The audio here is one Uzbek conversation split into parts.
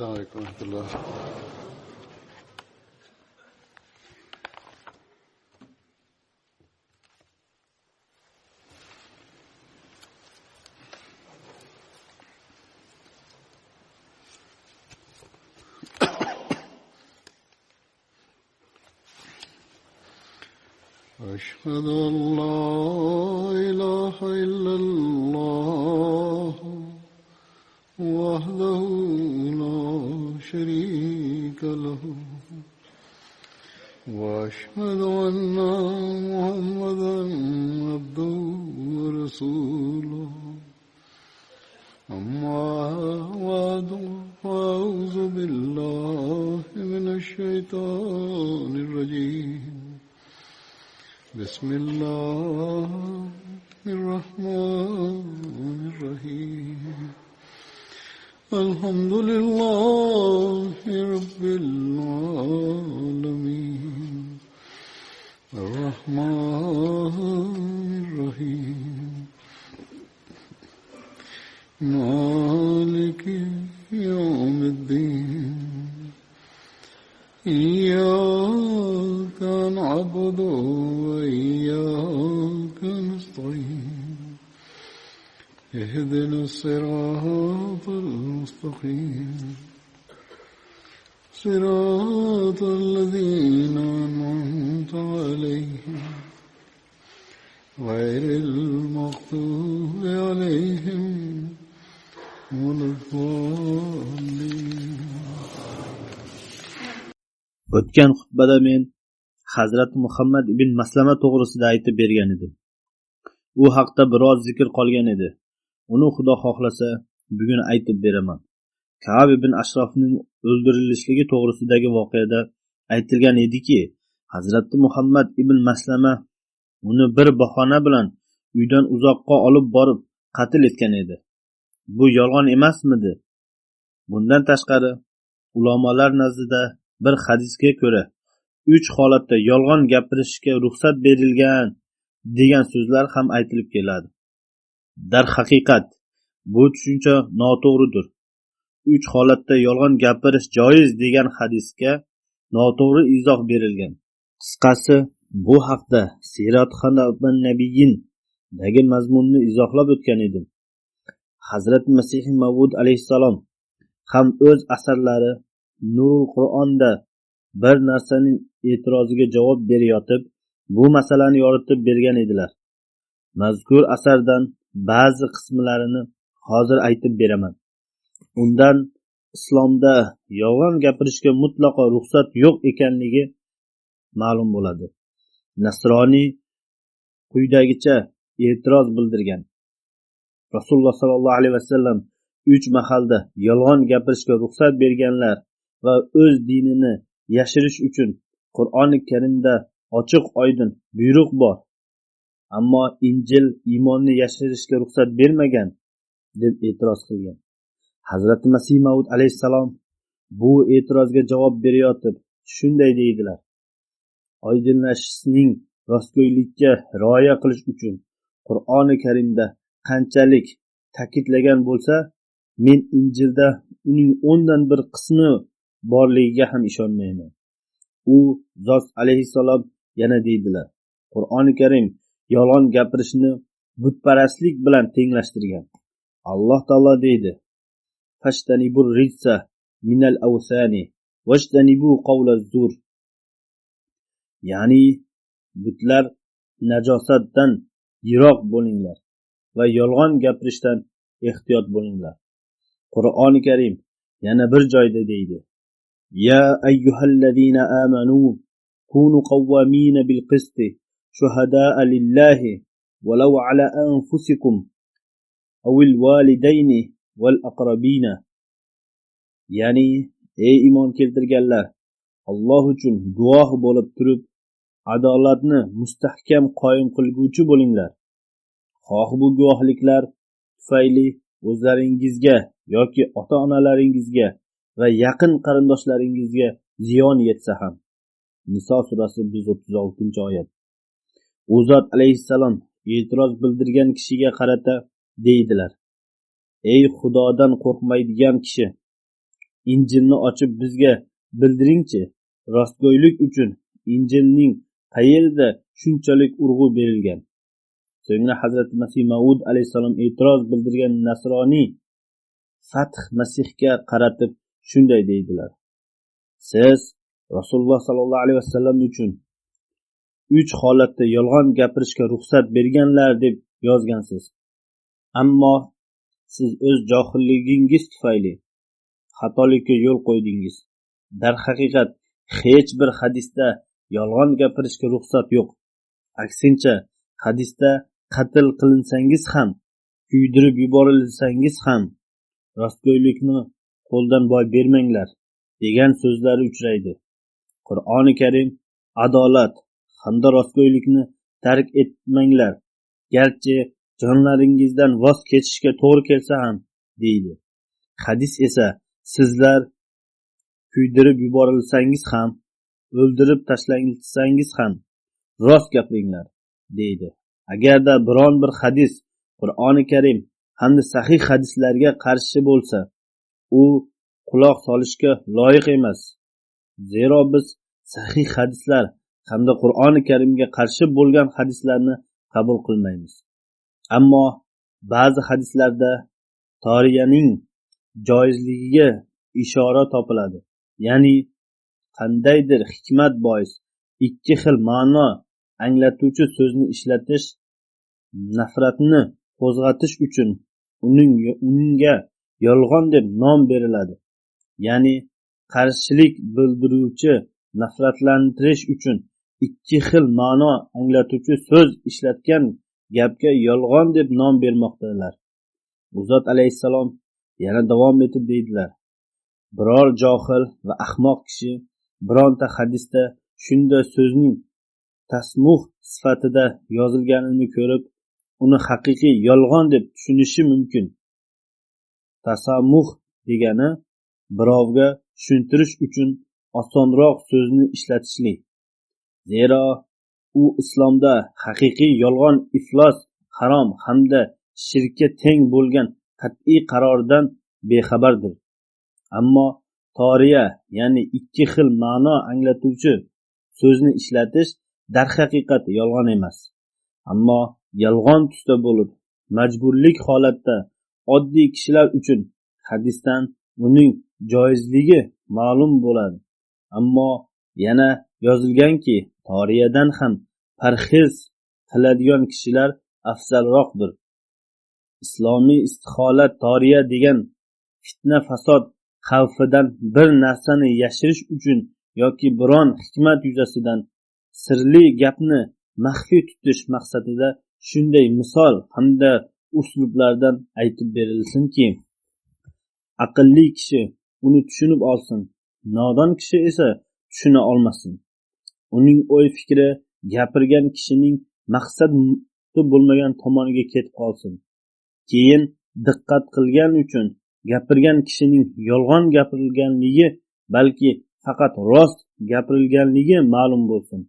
السلام عليكم ورحمة الله. أشهد أن لا إله إلا الله وحده لا شريك له وأشهد أن محمدا عبده ورسوله أما بعد فأعوذ بالله من الشيطان الرجيم بسم الله الرحمن الرحيم الحمد لله رب العالمين الرحمن الرحيم مالك يوم الدين إياك نعبد وإياك نستعين اهدنا الصراط المستقيم صراط الذين أنعمت عليهم غير المغضوب عليهم ولا الضالين. O'tgan xutbada men Hazrat Muhammad ibn Maslama to'g'risida aytib bergan edim. U haqda biroz zikr qolgan edi. Uni Xudo xohlasa bugun aytib beraman. Ka'b ibn Ashrafning o'ldirilishligi to'g'risidagi voqeada aytilgan ediki, Hazrat Muhammad ibn Maslama uni bir bahona bilan uydan uzoqqa olib borib qatl etgan edi. Bu yolg'on emasmidi? Bundan tashqari, ulamolar nazdida bir hadisga ko'ra 3 holatda yolg'on gapirishga ruxsat berilgan degan so'zlar ham aytilib keladi. Dar haqiqat, bu tushuncha noto'g'ridir. 3 holatda yolg'on gapirish joiz degan hadisga noto'g'ri izoh berilgan. Qisqasi, bu haqda Sirat Xanabban Nabiyyin dagi mazmunni izohlab o'tgan edim. Hazrat Masih Mavud alayhissalom ham o'z asarlari Nurul Qur'onda bir narsaning e'tiroziga javob berayotib, bu masalani yoritib bergan edilar. Mazkur asardan ba'zi qismlarini hozir aytib beraman. Undan islomda yolg'on gapirishga mutlaqo ruxsat yo'q ekanligi ma'lum bo'ladi. Nasroniy quyidagicha e'tiroz bildirgan. Rasululloh sallallohu alayhi vasallam 3 mahalda yolg'on gapirishga ruxsat berganlar va o'z dinini yashirish uchun Qur'oni Karimda ochiq oydin buyruq bor. Ammo Injil iymonni yashirishga ruxsat bermagan deb e'tiroz qilgan. Hazrat Masih Maud alayhissalom bu e'tirozga javob berayotib shunday deydilar: oydinlashishining rostgo'ylikka rioya qilish uchun Qur'oni Karimda qanchalik ta'kidlagan bo'lsa, men Injilda uning 10dan bir qismi borligiga ham ishonmayman. U Zot alayhissalom yana deydilar: Qur'oni Karim yolg'on gapirishni butparastlik bilan tenglashtirgan. Alloh taolo deydi: Fashtanibur rijsa minal awsani washtanibu qawlaz zur. Ya'ni butlar najosatdan yiroq bo'linglar va yolg'on gapirishdan ehtiyot bo'linglar. Qur'oni Karim yana bir joyda deydi: Ya ayyuhallazina amanu kunu qawwamina bil qisti shuhada'a lillahi walau ala anfusikum awil walidayni wal aqrabina. Ya'ni ey iymon keltirganlar, Alloh uchun guvoh bo'lib turib, adolatni mustahkam qoyim qilguvchi bo'linglar. Xoh bu guvohliklar tufayli o'zlaringizga yoki ota-onalaringizga va yaqin qarindoshlaringizga ziyon yetsa ham. Niso surasi 136-oyat. U Zot alayhissalom e'tiroz bildirgan kishiga qarata deydilar: Ey Xudodan qo'rqmaydigan kishi, Injilni ochib bizga bildiringchi, rostgo'ylik uchun Injilning qayerida shunchalik urg'u berilgan? So'ngra Hazrati Masih Maud alayhissalom e'tiroz bildirgan nasroniy Fath Masihga qaratib shunday deydilar: siz Rasululloh sallallohu alayhi vasallam uchun 3 holatda yolg'on gapirishga ruxsat berganlar deb yozgansiz. Ammo siz o'z johilligingiz tufayli xatolikka yo'l qo'ydingiz. Darhaqiqat hech bir hadisda yolg'on gapirishga ruxsat yo'q. Aksincha, hadisda qatl qilinsangiz ham, kuydirib yuborilsangiz ham rostgo'ylikni qo'ldan boy bermanglar degan so'zlari uchraydi. Qur'oni Karim adolat hamda rostgo'ylikni tark etmanglar, garchi jonlaringizdan voz kechishga to'g'ri kelsa ham deydi. Hadis esa sizlar kuydirib yuborilsangiz ham, o'ldirib tashlansangiz ham rost gapiringlar deydi. Agarda biron bir hadis Qur'oni Karim hamda sahih hadislarga qarshi bo'lsa, u quloq solishga loyiq emas. Zero biz sahih hadislar hamda Qur'oni Karimga qarshi bo'lgan hadislarni qabul qilmaymiz. Ammo ba'zi hadislarda toriyaning joizligiga ishora topiladi. Ya'ni qandaydir hikmat bois ikki xil ma'no anglatuvchi so'zni ishlatish nafratni qo'zg'atish uchun unga yolg'on deb nom beriladi. Ya'ni qarshilik bildiruvchi nafratlantirish uchun ikki xil ma'no anglatuvchi so'z ishlatgan gapga yolg'on deb nom bermoqdalar. U zot alayhissalom yana davom etib deydilar: biror johil va ahmoq kishi bironta hadisda shunday so'zning tasmuh sifatida yozilganini ko'rib, uni haqiqiy yolg'on deb tushunishi mumkin. Tasammuh degani birovga tushuntirish uchun osonroq so'zni ishlatishlik. Zero u islomda haqiqiy yolg'on iflos, harom hamda shirkka teng bo'lgan qat'iy qarordan bexabardir. Ammo toriya, ya'ni ikki xil ma'no anglatuvchi so'zni ishlatish darhaqiqat yolg'on emas. Ammo yolg'on tusda bo'lib, majburlik holatda oddiy kishilar uchun hadisdan uning joizligi ma'lum bo'ladi. Ammo yana yozilganki, toriyadan ham parhez qiladigan kishilar afzalroqdir. Islomiy istiholat toriya degan fitna fasod xavfidan bir narsani yashirish uchun yoki biron hikmat yuzasidan sirli gapni maxfiy tutish maqsadida shunday misol hamda uslublardan aytib berilsinki, aqlli kishi uni tushunib olsin, nodon kishi esa tushuna olmasin. Uning o'y fikri gapirgan kishining maqsadi bo'lmagan tomoniga ketib qolsin. Keyin diqqat qilgan uchun gapirgan kishining yolg'on gapirilganligi, balki faqat rost gapirilganligi ma'lum bo'lsin.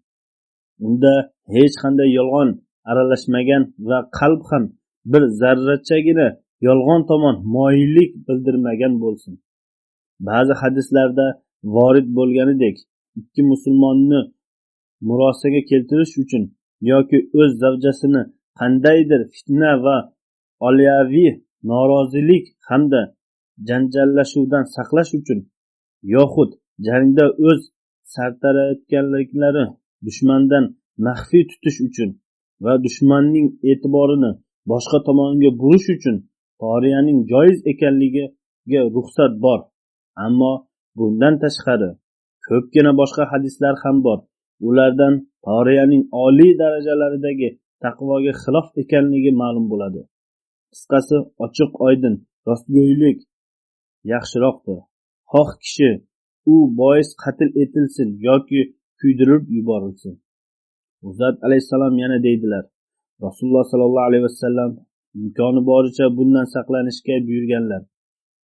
Unda hech qanday yolg'on aralashmagan va qalb ham bir zarrachagina yolg'on tomon moyillik bildirmagan bo'lsin. Ba'zi hadislarda vorid bo'lganidek, ikki musulmonni murosaga keltirish uchun yoki o'z zavjasini qandaydir fitna va oliyaviy norozilik hamda janjallashuvdan saqlash uchun yoxud jangda o'z sartaroyatganliklari dushmandan maxfiy tutish uchun va dushmanning e'tiborini boshqa tomonga burish uchun toriyaning joiz ekanligiga ruxsat bor. Ammo bundan tashqari ko'pgina boshqa hadislar ham bor. Ulardan toriyaning oliy darajalaridagi taqvoga xilof ekanligi ma'lum bo'ladi. Qisqasi, ochiq oydin rostgo'ylik yaxshiroqdir. Xoh kishi u bois qatl etilsin yoki kuydirib yuborilsin. Uzat alayhissalom yana deydilar: Rasululloh sallallohu alayhi vasallam imkoni boricha bundan saqlanishga buyurganlar,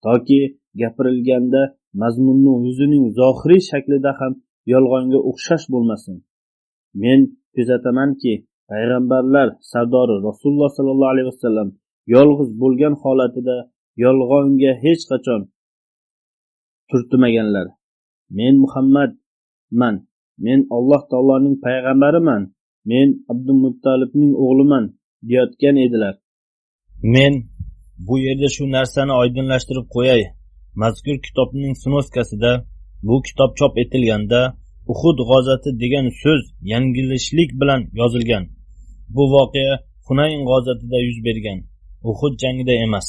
toki gapirilganda mazmunning o'zining zohiriy shaklida ham yolg'onga o'xshash bo'lmasin. Men kuzatamanki, payg'ambarlar sardori Rasululloh sallallohu alayhi vasallam yolg'iz bo'lgan holatida yolg'onga hech qachon turtmaganlar. Men Muhammadman, men Alloh taoloning payg'ambariman, men Abdumuttalibning o'g'liman deyotgan edilar. Men bu yerda shu narsani oydinlashtirib qo'yay. Mazkur kitobning sinoskasida bu kitob chop etilganda Uhud g'azoti degan so'z yanglishlik bilan yozilgan. Bu voqea Hunayn g'azotida yuz bergan, Uhud jangida emas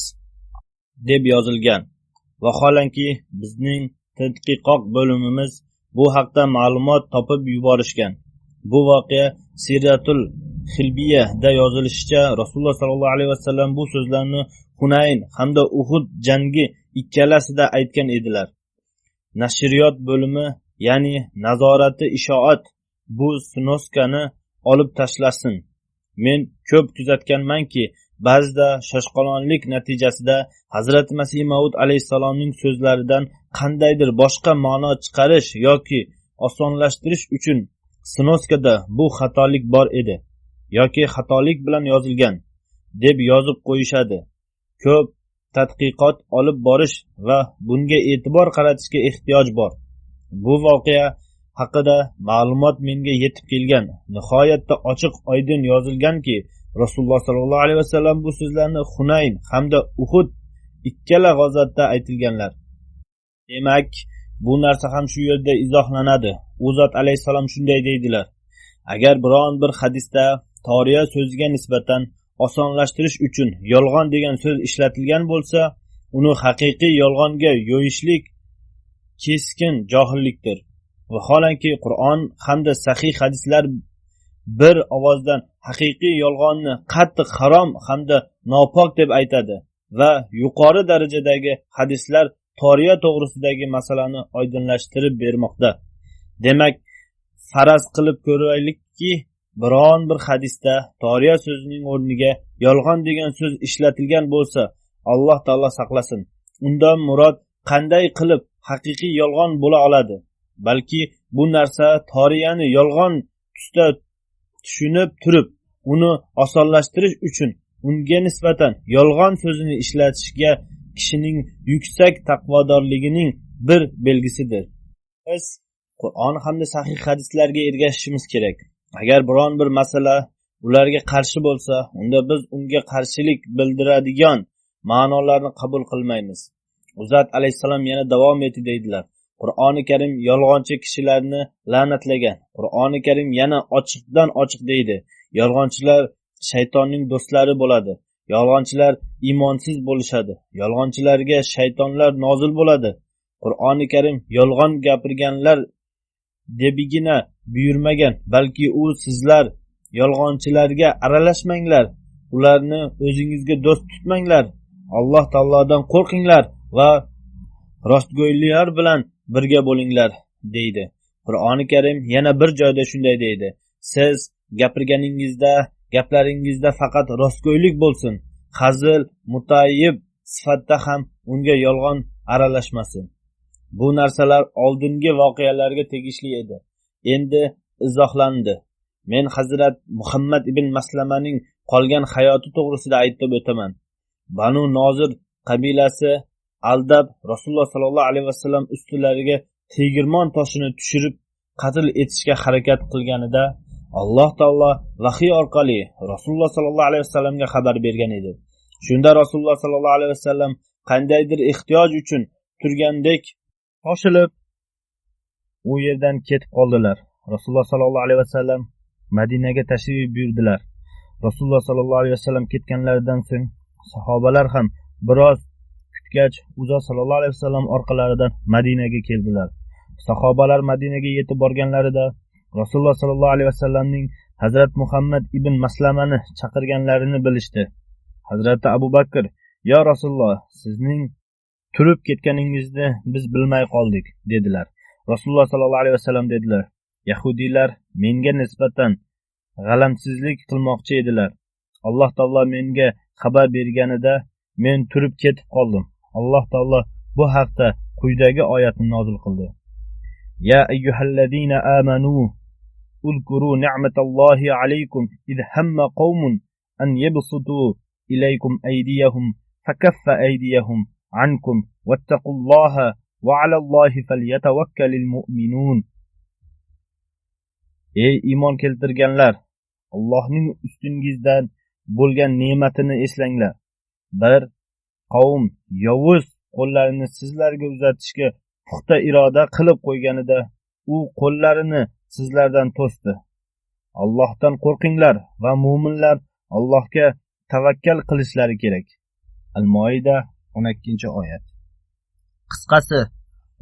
deb yozilgan. Vaholanki bizning tadqiqot bo'limimiz bu haqda ma'lumot topib yuborishgan. Bu voqea Siratul Xilbiyada yozilishicha Rasululloh sallallohu alayhi vasallam bu so'zlarni Hunayn hamda Uhud jangi ikkalasida aytgan edilar. Nashriyot bo'limi, ya'ni nazorati ishoat bu sinoskani olib tashlasin. Men ko'p kuzatganmanki, ba'zida shoshqalonlik natijasida Hazrat Masih Maud alayhissalomning so'zlaridan qandaydir boshqa ma'no chiqarish yoki osonlashtirish uchun sinoskada bu xatolik bor edi yoki xatolik bilan yozilgan deb yozib qo'yishadi. Ko'p tadqiqot olib borish va bunga e'tibor qaratishga ehtiyoj bor. Bu voqea haqida ma'lumot menga yetib kelgan. Nihoyatda ochiq oydin yozilganki, Rasululloh sallallohu alayhi vasallam bu so'zlarni Hunayn hamda Uhud ikkala g'azotda aytilganlar. Demak, bu narsa ham shu yerda izohlanadi. U zot alayhissalom shunday deydilar: agar biron bir hadisda toriya so'ziga nisbatan osonlashtirish uchun yolg'on degan so'z ishlatilgan bo'lsa, uni haqiqiy yolg'onga yo'yishlik keskin johillikdir. Vaholanki Qur'on hamda sahih hadislar bir ovozdan haqiqiy yolg'onni qattiq harom hamda nopok deb aytadi va yuqori darajadagi hadislar toriya to'g'risidagi masalani oydinlashtirib bermoqda. Demak, faraz qilib ko'raylikki, biron bir hadisda toriya so'zining o'rniga yolg'on degan so'z ishlatilgan bo'lsa, Alloh taolo saqlasin. Undan murod qanday qilib haqiqiy yolg'on bo'la oladi? Balki bu narsa toriyani yolg'on tusda tushunib turib, uni osonlashtirish uchun unga nisbatan yolg'on so'zini ishlatishga kishining yuksak taqvodorligining bir belgisidir. Biz Qur'on hamda sahih hadislarga ergashishimiz kerak. Agar biron bir masala ularga qarshi bo'lsa, unda biz unga qarshilik bildiradigan ma'nolarni qabul qilmaymiz. Uzat alayhissalom yana davom etdi deydilar: Qur'oni Karim yolg'onchi kishilarni la'natlagan. Qur'oni Karim yana ochiqdan ochiq deydi: yolg'onchilar shaytonning do'stlari bo'ladi. Yolg'onchilar iymonsiz bo'lishadi. Yolg'onchilarga shaytonlar nozil bo'ladi. Qur'oni Karim yolg'on gapirganlar debigina buyurmagan, balki u sizlar yolg'onchilarga aralashmanglar, ularni o'zingizga do'st tutmanglar, Alloh taolodan qo'rqinglar va rostgo'yliklar bilan birga bo'linglar deydi. Qur'oni Karim yana bir joyda shunday deydi: siz gaplaringizda faqat rostgo'ylik bo'lsin, hazil, mutayyib sifatda ham unga yolg'on aralashmasin. Bu narsalar oldingi voqealarga tegishli edi. Endi izohlandi. Men Hazrat Muhammad ibn Maslamaning qolgan hayoti to'g'risida aytib o'taman. Banu Nozir qabilasi aldab Rasululloh sallallohu alayhi vasallam ustilariga tegirmon toshini tushirib qatl etishga harakat qilganida Alloh taolo vahiy orqali Rasululloh sallallohu alayhi vasallamga xabar bergan edi. Shunda Rasululloh sallallohu alayhi vasallam qandaydir ehtiyoj uchun turgandek shoshilib u yerdan ketib qoldilar. Rasululloh sallallohu alayhi vasallam Madinaga tashrif buyurdilar. Rasululloh sallallohu alayhi vasallam ketganlaridan so'ng sahobalar ham biroz kutgach, Uzot sallallohu alayhi vasallam orqalaridan Madinaga keldilar. Sahobalar Madinaga yetib borganlarida Rasululloh sallallohu alayhi vasallamning Hazrat Muhammad ibn Maslamani chaqirganlarini bilishdi. Hazrati Abu Bakr: "Ya Rasululloh, sizning turib ketganingizni biz bilmay qoldik" dedilar. Rasululloh sallallohu alayhi vasallam dedilar: "Yahudiylar menga nisbatan g'alamsizlik qilmoqchi edilar. Alloh taolo menga xabar berganida men turib ketib qoldim. Alloh taolo bu haqda quyidagi oyatni nozil qildi: Ya ayyuhallazina amanu uzkuru ni'matallahi alaykum id hamma qaumun an yabsutu ilaykum aydiyahum fakaffa aydiyahum ankum wattaqullaha va alallohi falyatawakkalul mu'minun. Ey iymon keltirganlar, Allohning ustingizdan bo'lgan ne'matini eslanglar. Bir qavm yovuz qo'llarini sizlarga uzatishga puxta iroda qilib qo'yganida u qo'llarini sizlardan to'sdi. Allohdan qo'rqinglar va mu'minlar Allohga tavakkal qilishlari kerak. Al-Moida 12-oyat. Qisqasi,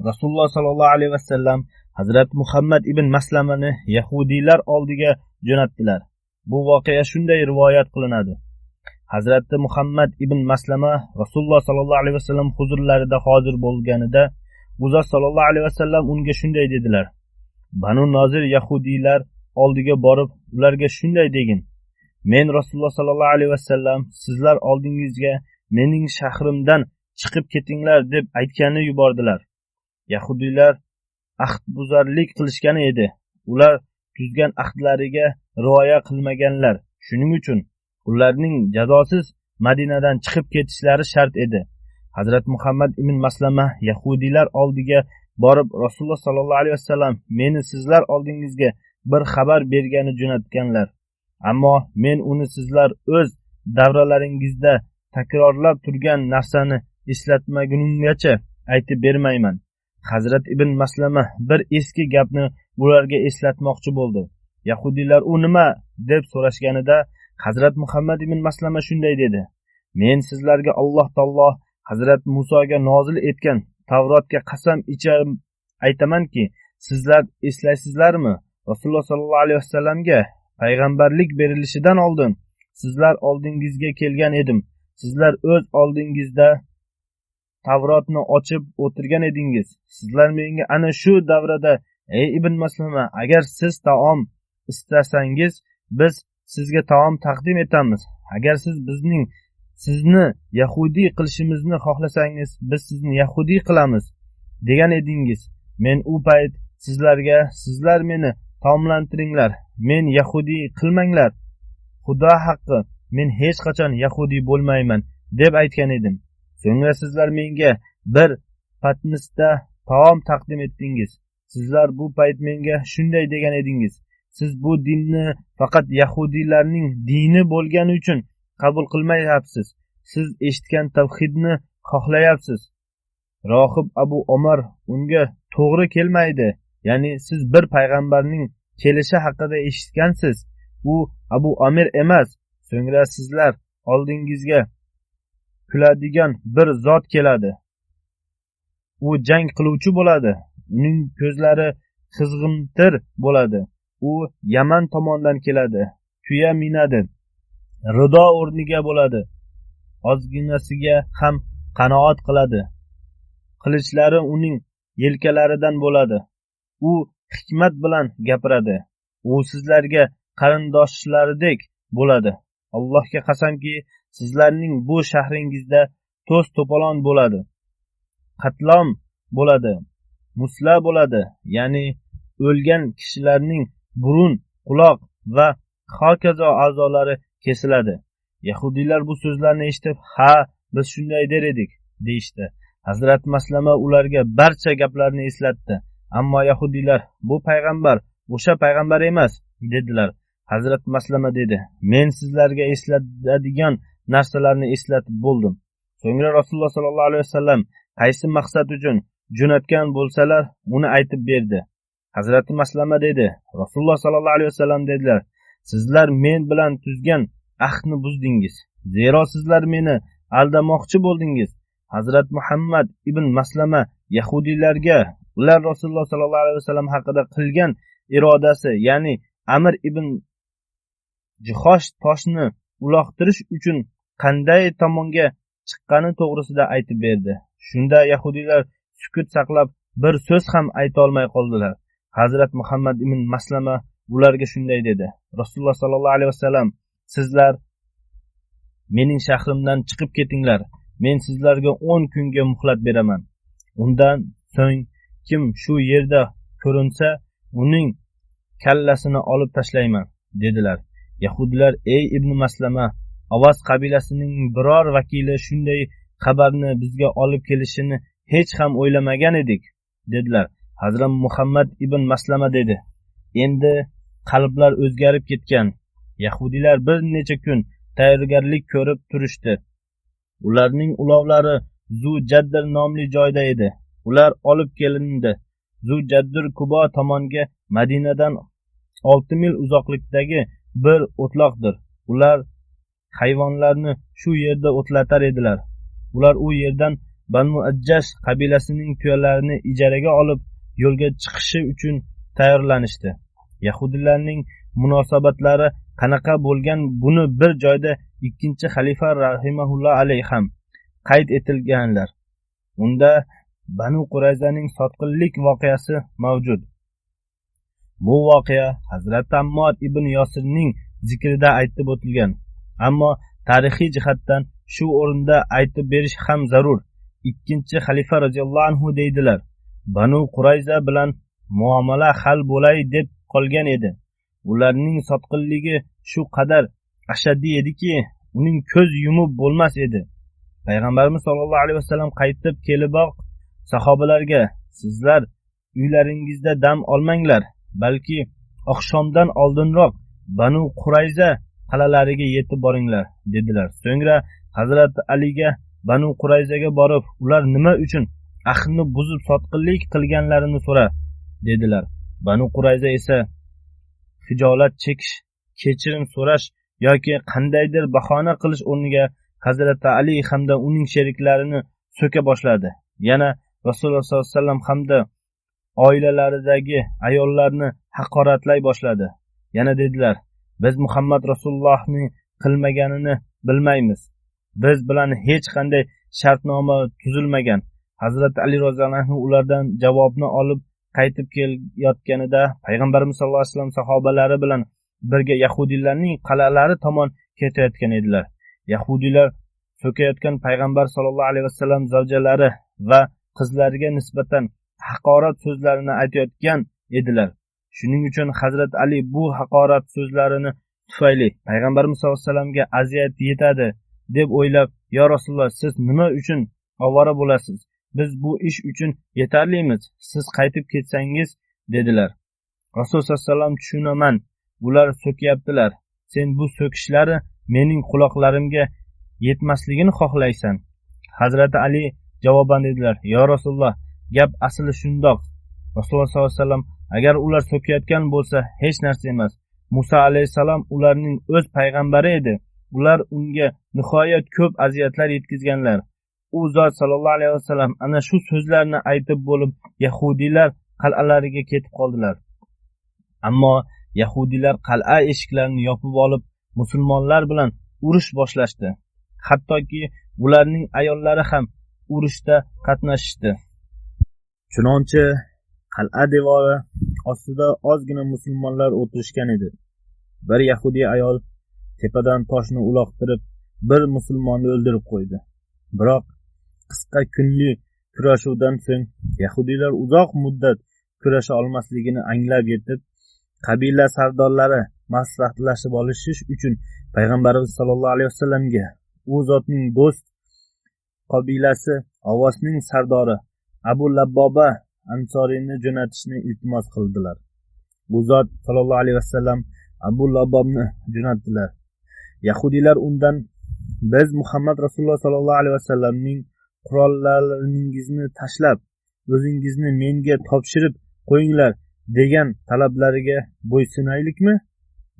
Rasululloh sallallohu alayhi vasallam Hazrat Muhammad ibn Maslamani yahudiylar oldiga jo'natdilar. Bu voqea shunday rivoyat qilinadi. Hazrat Muhammad ibn Maslama Rasululloh sallallohu alayhi vasallam huzurlarida hozir bo'lganida, u zot sallallohu alayhi vasallam unga shunday dedilar: Banu Nozir yahudiylar oldiga borib, ularga shunday degin: Men Rasululloh sallallohu alayhi vasallam sizlar oldingizga mening shahrimdan chiqib ketinglar deb aytgani yubordilar. Yahudiylar ahdbuzarlik qilishgan edi. Ular tuzgan ahdlariga rioya qilmaganlar. Shuning uchun ularning jazosiz Madinadan chiqib ketishlari shart edi. Hazrat Muhammad ibn Maslama yahudiylar oldiga borib, Rasululloh sallallohu alayhi vasallam meni sizlar oldingizga bir xabar bergani jo'natganlar. Ammo men uni sizlar o'z davralaringizda takrorlab turgan narsani eslatmagunimgacha aytib bermayman. Hazrat ibn Maslama bir eski gapni ularga eslatmoqchi bo'ldi. Yahudiylar u nima deb so'rashganida Hazrat Muhammad ibn Maslama shunday dedi: Men sizlarga Alloh taolo Hazrat Musoga nozil etgan Tavrotga qasam ichib aytamanki, sizlar eslaysizlarmi? Rasululloh sallallohu alayhi vasallamga payg'ambarlik berilishidan oldin sizlar oldingizga kelgan edim. Sizlar o'z oldingizda Tavrotni ochib o'tirgan edingiz. Sizlar menga ana shu davrada: Ey ibn Maslama, agar siz taom istasangiz, biz sizga taom taqdim etamiz. Agar siz sizni yahudiy qilishimizni xohlasangiz, biz sizni yahudiy qilamiz degan edingiz. Men u payt sizlarga: Sizlar meni taomlantiringlar, men yahudiy qilmanglar. Xudo haqqi, men hech qachon yahudiy bo'lmayman deb aytgan edim. So'ngra sizlar menga bir patnisda taom taqdim etdingiz. Sizlar bu payt menga shunday degan edingiz: Siz bu dinni faqat yahudiylarning dini bo'lgani uchun qabul qilmayapsiz. Siz eshitgan tavhidni xohlayapsiz. Rohib Abu Omar unga to'g'ri kelmaydi. Ya'ni siz bir payg'ambarning kelishi haqida eshitgansiz. U Abu Amir emas. So'ngra sizlar oldingizga kuladigan bir zot keladi. U jang qiluvchi bo'ladi. Uning ko'zlari qizg'intir bo'ladi. U Yaman tomondan keladi. Tuya minadi. Rido o'rniga bo'ladi. Ozginasiga ham qanoat qiladi. Qilichlari uning yelkalaridan bo'ladi. U hikmat bilan gapiradi. U sizlarga qarindoshlaridek bo'ladi. Allohga qasamki, sizlarning bu shahringizda to's to'polon bo'ladi. Qatlom bo'ladi. Musla bo'ladi. Ya'ni o'lgan kishilarning burun, quloq va hokazo a'zolari kesiladi. Yahudiylar bu so'zlarni eshitib, "Ha, biz shunday der edik" deyishdi. Hazrat Maslama ularga barcha gaplarni eslatdi. Ammo yahudiylar: "Bu payg'ambar o'sha payg'ambar emas" dedilar. Hazrat Maslama dedi: "Men sizlarga eslatadigan narsalarni eslatib bo'ldim." So'ngra Rasululloh sallallohu alayhi vasallam qaysi maqsad uchun jo'natgan bo'lsalar, uni aytib berdi. Hazrat Maslama dedi: Rasululloh sallallohu alayhi vasallam dedilar: "Sizlar men bilan tuzgan ahdni buzdingiz. Zero sizlar meni aldamoqchi bo'ldingiz." Hazrat Muhammad ibn Maslama yahudiylarga ular Rasululloh sallallohu alayhi vasallam haqida qilgan irodasi, ya'ni Amr ibn Jihosh toshni uloqtirish uchun qanday tomonga chiqqani to'g'risida aytib berdi. Shunda yahudiylar sukut saqlab bir so'z ham ayta olmay qoldilar. Hazrat Muhammad ibn Maslama ularga shunday dedi: Rasululloh sallallohu alayhi vasallam: "Sizlar mening shahrimdan chiqib ketinglar. Men sizlarga 10 kunga muhlat beraman. Undan so'ng kim shu yerda ko'rinsa, uning kallasini olib tashlayman" dedilar. Yahudiylar: "Ey ibn Maslama, Avas qabilasining biror vakili shunday xabarni bizga olib kelishini hech ham o'ylamagan edik, dedilar. Hazrat Muhammad ibn Maslama dedi: endi qalblar o'zgarib ketgan. Yahudilar bir necha kun tayyorgarlik ko'rib turishdi. Ularning ulovlari Zu-Jaddir nomli joyda edi. Ular olib kelindi. Zu-Jaddir Kubo tomonga Madinadan 6 mil uzoqlikdagi bir o'tloqdir. Ular hayvonlarni shu yerda o'tlatar edilar. Ular u yerdan Banu Ajjash qabilasining tuyalarini ijaraga olib yo'lga chiqishi uchun tayyorlanishdi. Yahudilarning munosabatlari qanaqa bo'lgan, buni bir joyda ikkinchi xalifa rahimahulloh alayhi ham qayd etilganlar. Unda Banu Qurayzaning sotqinlik voqeasi mavjud. Bu voqea Hazrat Ammor ibn Yosirning zikrida aytib o'tilgan. Ammo tarixiy jihatdan shu o'rinda aytib berish ham zarur. Ikkinchi xalifa radhiyallohu anhu deydilar: Banu Qurayza bilan muomala hal bo'lay deb qolgan edi. Ularning sotqinligi shu qadar ashaddiy ediki, uning ko'z yumib bo'lmas edi. Payg'ambarimiz sollallohu alayhi vasallam qaytib keliboq sahobalarga: sizlar uylaringizda dam olmanglar, balki oqshomdan oldinroq Banu Qurayza qalalariga yetib boringlar, dedilar. So'ngra Hazrat Aliga Banu Qurayzaga borib, ular nima uchun ahdni buzib sotqinlik qilganlarini so'ra, dedilar. Banu Qurayza esa hijolat chekish, kechirim so'rash yoki qandaydir bahona qilish o'rniga Hazrat Ali hamda uning sheriklarini so'ka boshladi. Yana Rasululloh sollallohu alayhi vasallam hamda oilalaridagi ayollarni haqoratlay boshladi. Yana dedilar: biz Muhammad Rasulullohning qilmaganini bilmaymiz. Biz bilan hech qanday shartnoma tuzilmagan. Hazrat Ali roziyallohu anhu ulardan javobni olib qaytib kelayotganida Payg'ambarimiz sollallohu alayhi vasallam sahobalari bilan birga yahudiylarning qal'alari tomon ketayotgan edilar. Yahudiylar so'kayotgan Payg'ambar sollallohu alayhi vasallam zavjalari va qizlariga nisbatan haqorat so'zlarini aytayotgan edilar. Shuning uchun Hazrat Ali bu haqorat so'zlarini tufayli Payg'ambarimiz sollallohu alayhi vasallamga aziyat yetadi deb o'ylab: "Ya Rasululloh, siz nima uchun ovora bo'lasiz? Biz bu ish uchun yetarlimiz. Siz qaytib ketsangiz", dedilar. Rasululloh sollallohu alayhi vasallam: "Tushunaman. Bular so'kyaptilar. Sen bu so'kishlari mening quloqlarimga yetmasligini xohlaysan." Hazrat Ali javoban dedilar: "Ya Rasululloh, gap asli shundoq. Rasululloh sollallohu alayhi vasallam agar ular so'kayotgan bo'lsa hech narsa emas. Musa alayhisalom ularning o'z payg'ambari edi. Ular unga nihoyat ko'p aziyatlar yetkazganlar. U zot sallallohu alayhi vasallam ana shu so'zlarni aytib bo'lib yahudiylar qal'alariga ketib qoldilar. Ammo yahudiylar qal'a eshiklarini yopib olib musulmonlar bilan urush boshlashdi. Hattoki ularning ayollari ham urushda qatnashishdi. Chunonchi qal'a devori ostida ozgina musulmonlar o'tirishgan edi. Bir yahudiy ayol tepadan toshni uloqtirib bir musulmonni o'ldirib qo'ydi. Biroq qisqa kunli kurashuvdan so'ng yahudiylar uzoq muddat kurasha olmasligini anglab yetib, qabila sardorlari maslahatlashib olishish uchun Payg'ambarimiz sollallohu alayhi vasallamga u zotning do'st qabilasi Avosning sardori Abu Labboba Ansoriyni jo'natishni iltimos qildilar. U zot sallallohu alayhi vasallam Abu Labbobni jo'natdilar. Yahudiylar undan: "Biz Muhammad Rasululloh sallallohu alayhi vasallamning qurollaringizni tashlab, o'zingizni menga topshirib qo'yinglar degan talablariga bo'ysunaylikmi?"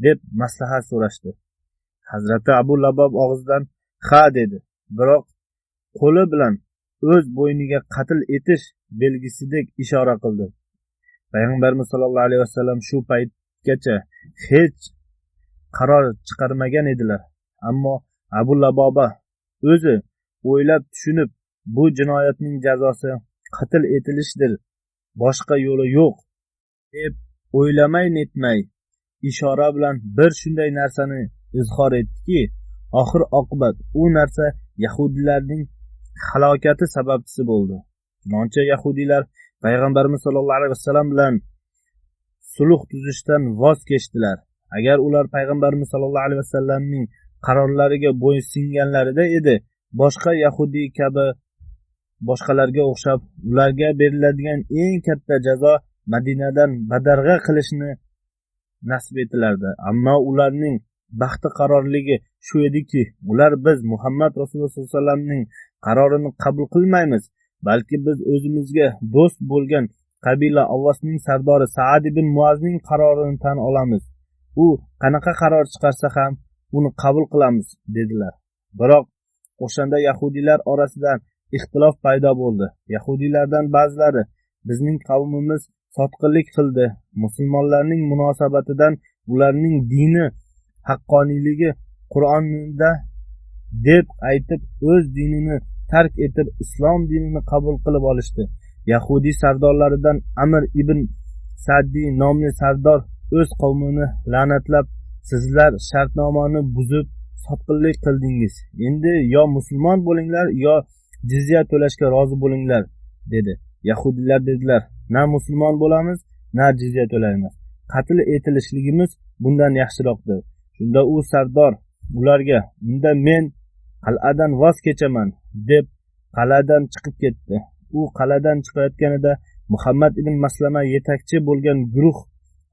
deb maslahat so'rashdi. Hazrati Abu Labbob og'zidan "Ha" dedi. Biroq qo'li bilan o'z bo'yniga qatl etish belgisidek ishora qildi. Payg'ambarimiz sollallohu alayhi vasallam shu paytgacha hech qaror chiqarmagan edilar. Ammo Abu Labboba o'zi o'ylab tushunib, bu jinoyatning jazosi qatl etilishdir, boshqa yo'li yo'q deb o'ylamay netmay ishora bilan bir shunday narsani izhor etdiki, oxir oqibat u narsa yahudiylarning halokati sababchisi bo'ldi. Chunonchi yahudiylar Payg'ambarimiz sollallohu alayhi vasallam bilan sulh tuzishdan voz kechdilar. Agar ular Payg'ambarimiz sollallohu alayhi vasallamning qarorlariga bo'ysunganlarida edi, boshqa yahudiy kabi boshqalarga o'xshab ularga beriladigan eng katta jazo Madinadan badarg'a qilishni nasib etilardi. Ammo ularning baxti qarorligi shu ediki, ular biz Muhammad Rasululloh sollallohu alayhi vasallamning qarorini qabul qilmaymiz, balki biz o'zimizga do'st bo'lgan qabila Avvosning sardori Sa'd ibn Muazning qarorini tan olamiz. U qanaqa qaror chiqarsa ham uni qabul qilamiz dedilar. Biroq o'shanda yahudiylar orasida ixtilof paydo bo'ldi. Yahudiylardan ba'zilari bizning qavmimiz sotqinlik qildi, musulmonlarning munosabatidan ularning dini haqqoniyligi Qur'onda deb aytib o'z dinini tark etib islom dinini qabul qilib olishdi. Yahudiy sardorlaridan Amr ibn Saddi nomli sardor o'z qavmini la'natlab, sizlar shartnomani buzib sotqinlik qildingiz. Endi yo musulmon bo'linglar, yo jizya to'lashga rozi bo'linglar dedi. Yahudiylar dedilar, na musulmon bo'lamiz, na jizya to'laymiz. Qatl etilishligimiz bundan yaxshiroqdir. Shunda u sardor ularga, unda men qal'adan voz kechaman deb qal'adan chiqib ketdi. U qal'adan chiqayotganida Muhammad ibn Maslama yetakchi bo'lgan guruh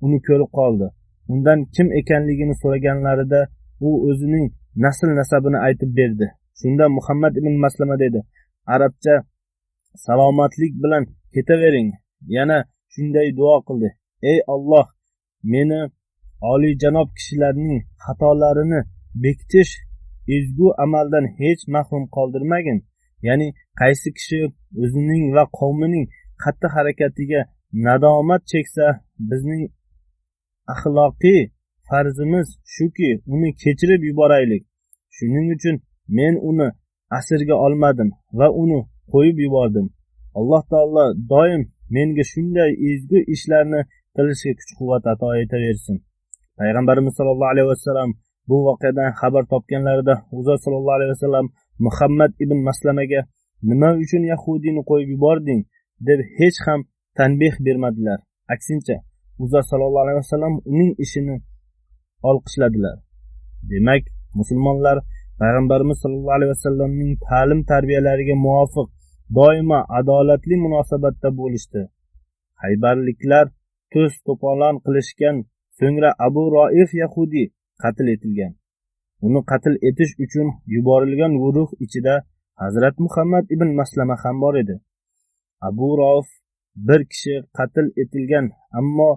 uni ko'rib qoldi. Undan kim ekanligini so'raganlarida u o'zining nasl nasabini aytib berdi. Shunda Muhammad ibn Maslama dedi, arabcha salomatlik bilan ketavering. Yana shunday duo qildi, ey Alloh, meni oliyjanob kishilarning xatolarini bekitish, ezgu amaldan hech mahrum qoldirmagin. Ya'ni qaysi kishi o'zining va qavmining xatti harakatiga nadomat cheksa, bizning axloqiy farzimiz shuki uni kechirib yuboraylik. Shuning uchun men uni asirga olmadim va uni qo'yib yubordim. Alloh taolo doim menga shunday ezgu ishlarni qilishga kuch-quvvat ato etaversin. Payg'ambarimiz sollallohu alayhi vasallam bu voqeadan xabar topganlarida u zot sollallohu alayhi vasallam Muhammad ibn Maslamaga nima uchun yahudiyni qo'yib yubording deb hech ham tanbeh bermadilar. Aksincha, u zot sollallohu alayhi vasallam uning ishini olqishladilar. Demak, musulmonlar payg'ambarimiz sollallohu alayhi vasallamning ta'lim tarbiyalariga muvofiq doimo adolatli munosabatda bo'lishdi. Haybarliklar to's to'polon qilishgan, so'ngra Abu Roif yahudiy qatl etilgan. Uni qatl etish uchun yuborilgan guruh ichida Hazrat Muhammad ibn Maslama ham bor edi. Abu Roif bir kishi qatl etilgan, ammo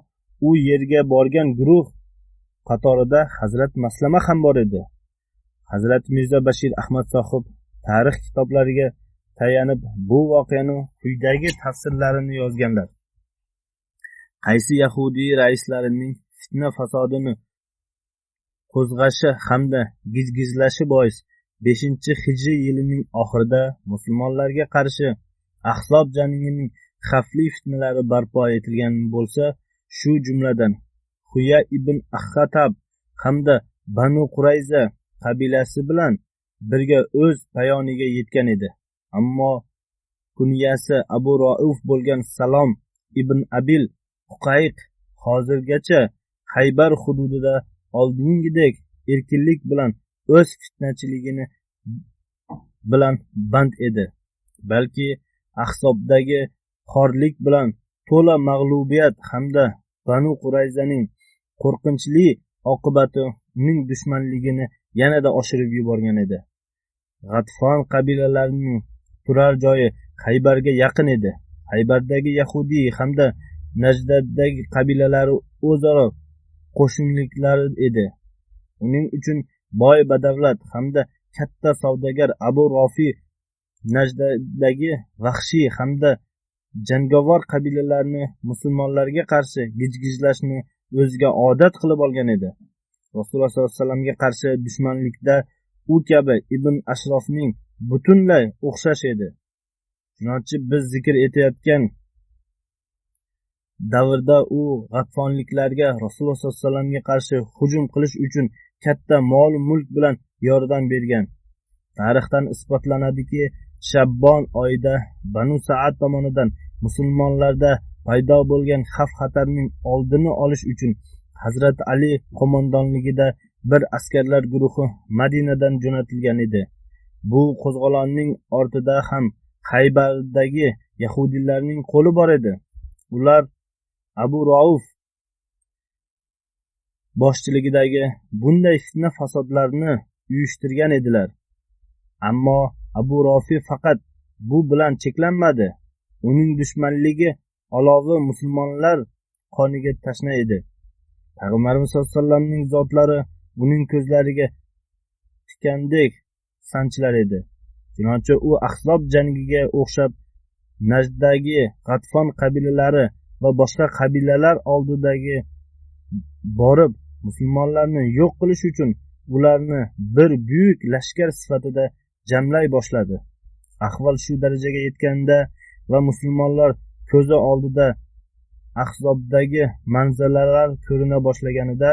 u yerga borgan guruh qatorida Hazrat Maslama ham bor edi. Hazrat Mirzo Bashir Ahmad sohib tarix kitoblariga tayanib bu voqeani quyidagi tafsirlarini yozganlar. Qaysi yahudiy raislarining fitna fasodini qo'zg'ashi hamda gizgizlashi bois 5-hijriy yilining oxirida musulmonlarga qarshi Ahzob jangining xavfli fitnalari barpo etilgan bo'lsa, shu jumladan Huya ibn Axatab hamda Banu Qurayza qabilasi bilan birga o'z payoniga yetgan edi. Ammo kunyasi Abu Rauf bo'lgan Salom ibn Abil Huqayq hozirgacha Haybar hududida oldingidek erkinlik bilan o'z fitnachiligini bilan band edi. Balki Ahzobdagi xorlik bilan to'la mag'lubiyat hamda Banu Qurayzaning qo'rqinchli oqibati uning dushmanligini yanada oshirib yuborgan edi. G'atfon qabilalarining turar joyi Haybarga yaqin edi. Haybardagi yahudiy hamda Najdaddagi qabilalari o'zaro qo'shniliklar edi. Uning uchun boy badavlat hamda katta savdogar Abu Rofi Najdaddagi vahshiy hamda jangovar qabilalarni musulmonlarga qarshi gijgizlashni o'ziga odat qilib olgan edi. Rasululloh sollallohu alayhi vasallamga qarshi dushmanlikda u kabi Ibn Ashrofning butunlay o'xshash edi. Chunonchi biz zikr etayotgan davrda u g'atfonliklarga Rasululloh sollallohu alayhi vasallamga qarshi hujum qilish uchun katta mol mulk bilan yordam bergan. Tarixdan isbotlanadiki, Shabbon oyida Banu Sa'ad tomonidan musulmonlarda paydo bo'lgan xavf-xatarning oldini olish uchun Hazrat Ali qo'mondonligida bir askarlar guruhi Madinadan jo'natilgan edi. Bu qo'zg'olonning ortida ham Haybardagi yahudiylarning qo'li bor edi. Ular Abu Rauf boshchiligidagi bunday fitna fasodlarni uyushtirgan edilar. Ammo Abu Rafi faqat bu bilan cheklanmadi. Uning dushmanligi olovi musulmonlar qoniga tashna edi. Payg'ambarimiz sollallohu alayhi vasallamning zotlari uning ko'zlariga tikandek sanchilar edi. Chunonchi u Ahzob jangiga o'xshab Najddagi G'atfon qabilalari va boshqa qabilalar oldidagi borib musulmonlarni yo'q qilish uchun ularni bir buyuk lashkar sifatida jamlay boshladi. Ahvol shu darajaga yetganda va musulmonlar ko'zi oldida Ahzobdagi manzaralar ko'rina boshlaganida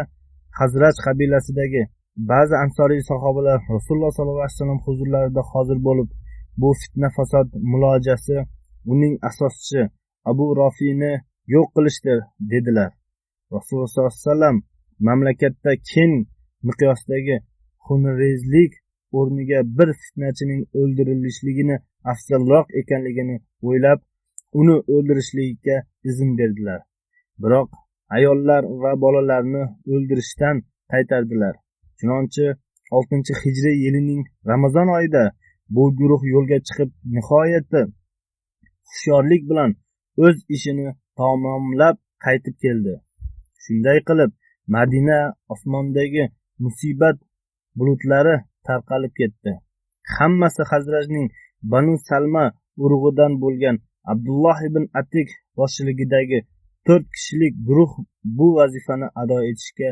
Hazraj qabilasidagi ba'zi ansoriy sahobalar Rasululloh sollallohu alayhi vasallam huzurlarida hozir bo'lib, bu fitna fasod mulojasi uning asoschisi Abu Rofini yo'q qilishdir dedilar. Rasululloh sollallohu alayhi vasallam mamlakatda keng miqyosdagi xunrezlik o'rniga bir fitnachining o'ldirilishligini afzalroq ekanligini o'ylab, uni o'ldirishlikka izn berdilar. Biroq ayollar va bolalarni o'ldirishdan qaytardilar. Chunonchi 6-hijriy yilining Ramazon oyida bu guruh yo'lga chiqib, nihoyatda hushyorlik bilan o'z ishini tamomlab qaytib keldi. Shunday qilib, Madina osmondagi musibat bulutlari tarqalib ketdi. Hammasi Hazrajning Banu Salma urug'idan bo'lgan Abdulloh ibn Atik boshchiligidagi 4 kishilik guruh bu vazifani ado etishga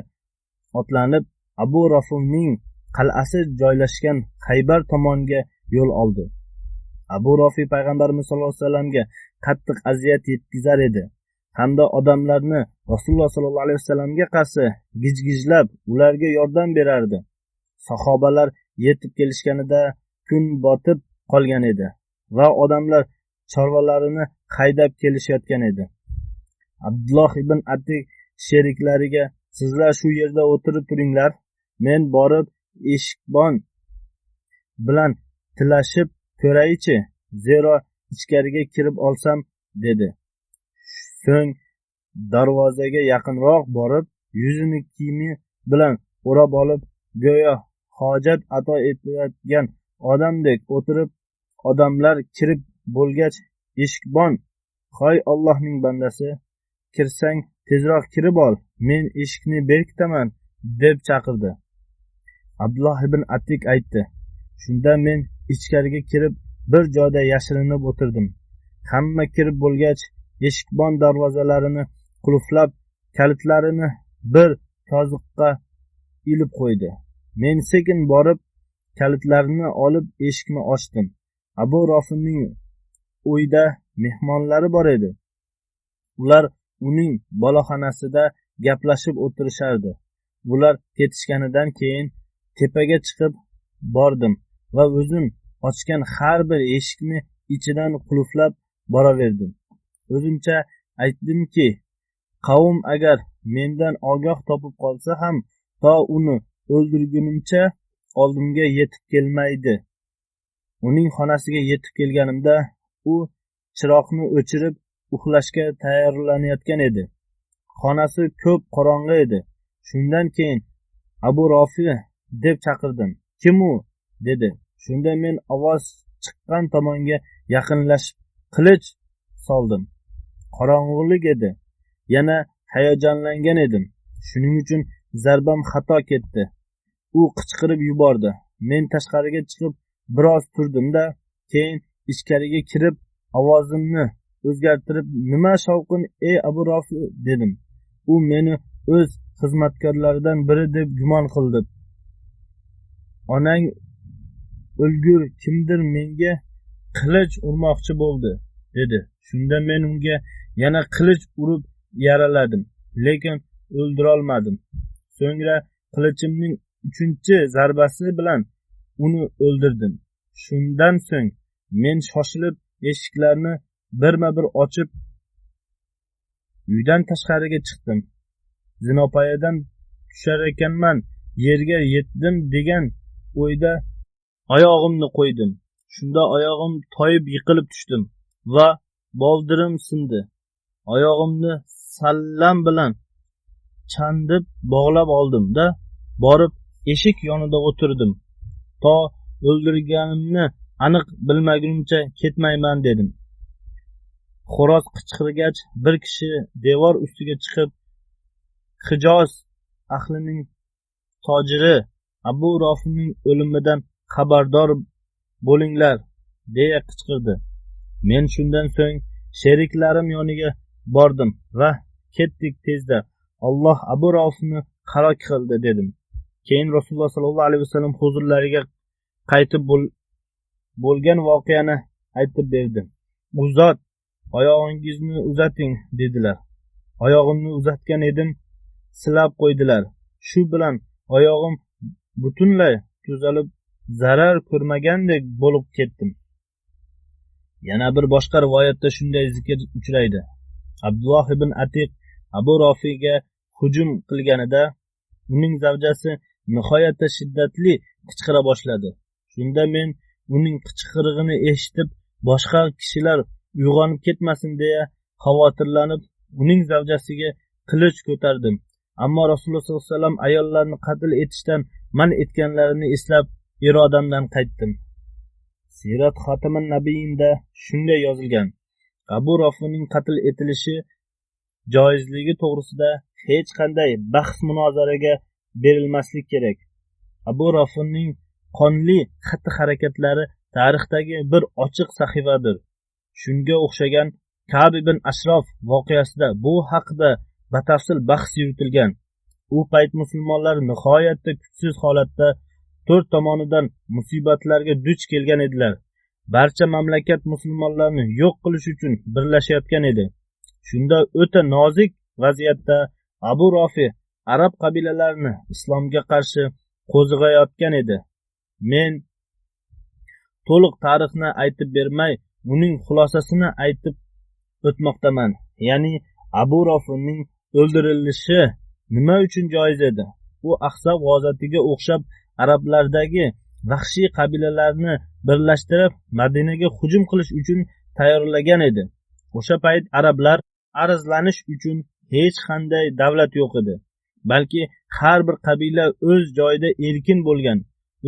otlanib, Abu Rofimning qal'asi joylashgan Xaybar tomonga yo'l oldi. Abu Rofi payg'ambarimiz sollallohu alayhi vasallamga qattiq aziyat yetkazar edi hamda odamlarni Rasululloh sollallohu alayhi vasallamga qarshi gijgijlab ularga yordam berardi. Sahobalar yetib kelishganida kun botib qolgan edi va odamlar chorvalarini haydab kelishayotgan edi. Abdulloh ibn Atik sheriklariga, sizlar shu yerda o'tirib turinglar, men borib eshikbon bilan tilashib ko'raychi, zero ichkariga kirib olsam dedi. So'ng darvozaga yaqinroq borib, yuzini kiyimi bilan o'rab olib, go'yo hojat ado etayotgan odamdek o'tirib, odamlar kirib bo'lgach, eshikbon, hoy Allohning bandasi, kirsang tezroq kirib ol, men eshikni berkitaman deb chaqirdi. Abdulloh ibn Atik aytdi. Shunda men ichkariga kirib bir joyda yashirinib o'tirdim. Hamma kirib bo'lgach, eshikbon darvozalarini qulflab, kalitlarini bir koziqqa ilib qo'ydi. Men sekin borib kalitlarini olib eshikni ochdim. Abu Rofimning uyda mehmonlari bor edi. Ular uning boloxonasida gaplashib o'tirishardi. Ular ketishganidan keyin tepaga chiqib bordim va o'zim ochgan har bir eshikni ichidan qulflab boraverdim. O'zimcha aytdimki, qavm agar mendan ogoh topib qolsa ham, to uni o'ldirgunimcha oldimga yetib kelmaydi. Uning xonasiga yetib kelganimda, u chiroqni o'chirib uxlashga tayyorlanayotgan edi. Xonasi ko'p qorong'i edi. Shundan keyin Abu Rofi deb chaqirdim. Kim u? dedi. Shunda men ovoz chiqqan tomonga yaqinlashib qilich soldim. Qorong'ulik edi. Yana hayajonlangan edim. Shuning uchun zarbam xato ketdi. U qichqirib yubordi. Men tashqariga chiqib biroz turdim-da, keyin ichkariga kirib ovozimni o'zgartirib, nima shovqin ey Abu Rofi dedim. U meni o'z xizmatkorlaridan biri deb gumon qildi. Onang o'lgur kimdir menga qilich urmoqchi bo'ldi dedi. Shunda men unga yana qilich urib yaraladim, lekin o'ldirolmadim. So'ngra qilichimning 3-zarbasi bilan uni o'ldirdim. Shundan so'ng men shoshilib eshiklarni birma-bir ochib uydan tashqariga chiqdim. Zinopoyadan tushar ekanman, yerga yetdim degan o'yda oyog'imni qo'ydim. Shunda oyog'im toyib yiqilib tushdim va boldirim sindi. Oyog'imni sallam bilan chandib bog'lab oldim-da, borib eshik yonida o'tirdim. To o'ldirganimni aniq bilmagunimcha ketmayman dedim. Xo'roz qichqirgach, bir kishi devor ustiga chiqib, Hijoz ahlining tojiri Abu Rofining o'limidan xabardor bo'linglar, deya qichqirdi. Men shundan so'ng sheriklarim yoniga bordim va ketdik tezda. Alloh Abu Rofini halok qildi dedim. Keyin Rasululloh sollallohu alayhi vasallam huzurlariga qaytib bo'lgan voqeani aytib berdi. U zot oyog'ingizni uzating dedilar. Oyog'imni uzatgan edim, silab qo'ydilar. Shu bilan oyog'im butunlay tuzalib zarar ko'rmagandek bo'lib ketdim. Yana bir boshqa rivoyatda shunday zikr uchraydi. Abdulloh ibn Atiq Abu Rofiga hujum qilganida uning zavjasi nihoyatda shiddatli qichqira boshladi. Shunda men uning qichqirig'ini eshitib, boshqa kishilar uyg'onib ketmasin deya xavotirlanib, uning zavjasiga qilich ko'tardim. Ammo Rasululloh sollallohu alayhi vasallam ayollarni qatl etishdan man etganlarini eslab, irodamdan qaytdim. Sirat Xotaman Nabiyinda shunday yozilgan: Abu Rofining qatl etilishi joizligi to'g'risida hech qanday bahs munozaraga berilmaslik kerak. Abu Rofining qonli xatti-harakatlari tarixdagi bir ochiq sahifadir. Shunga o'xshagan Ka'b ibn Ashrof voqeasida bu haqida batafsil bahs yuritilgan. U payt musulmonlar nihoyatda kuchsiz holatda 4 tomonidan musibatlarga duch kelgan edilar. Barcha mamlakat musulmonlarni yo'q qilish uchun birlashayotgan edi. Shunda o'ta nozik vaziyatda Abu Rofi arab qabilalarini islomga qarshi qo'zg'ayotgan edi. Men to'liq tarixni aytib bermay, uning xulosasini aytib o'tmoqdaman. Ya'ni Abu Rofining o'ldirilishi nima uchun joiz edi? U Ahzab g'azotatiga o'xshab arablardagi vahshiy qabilalarni birlashtirib Madinaga hujum qilish uchun tayyorlagan edi. O'sha payt arablar arzlanish uchun hech qanday davlat yo'q edi. Balki har bir qabila o'z joyida erkin bo'lgan,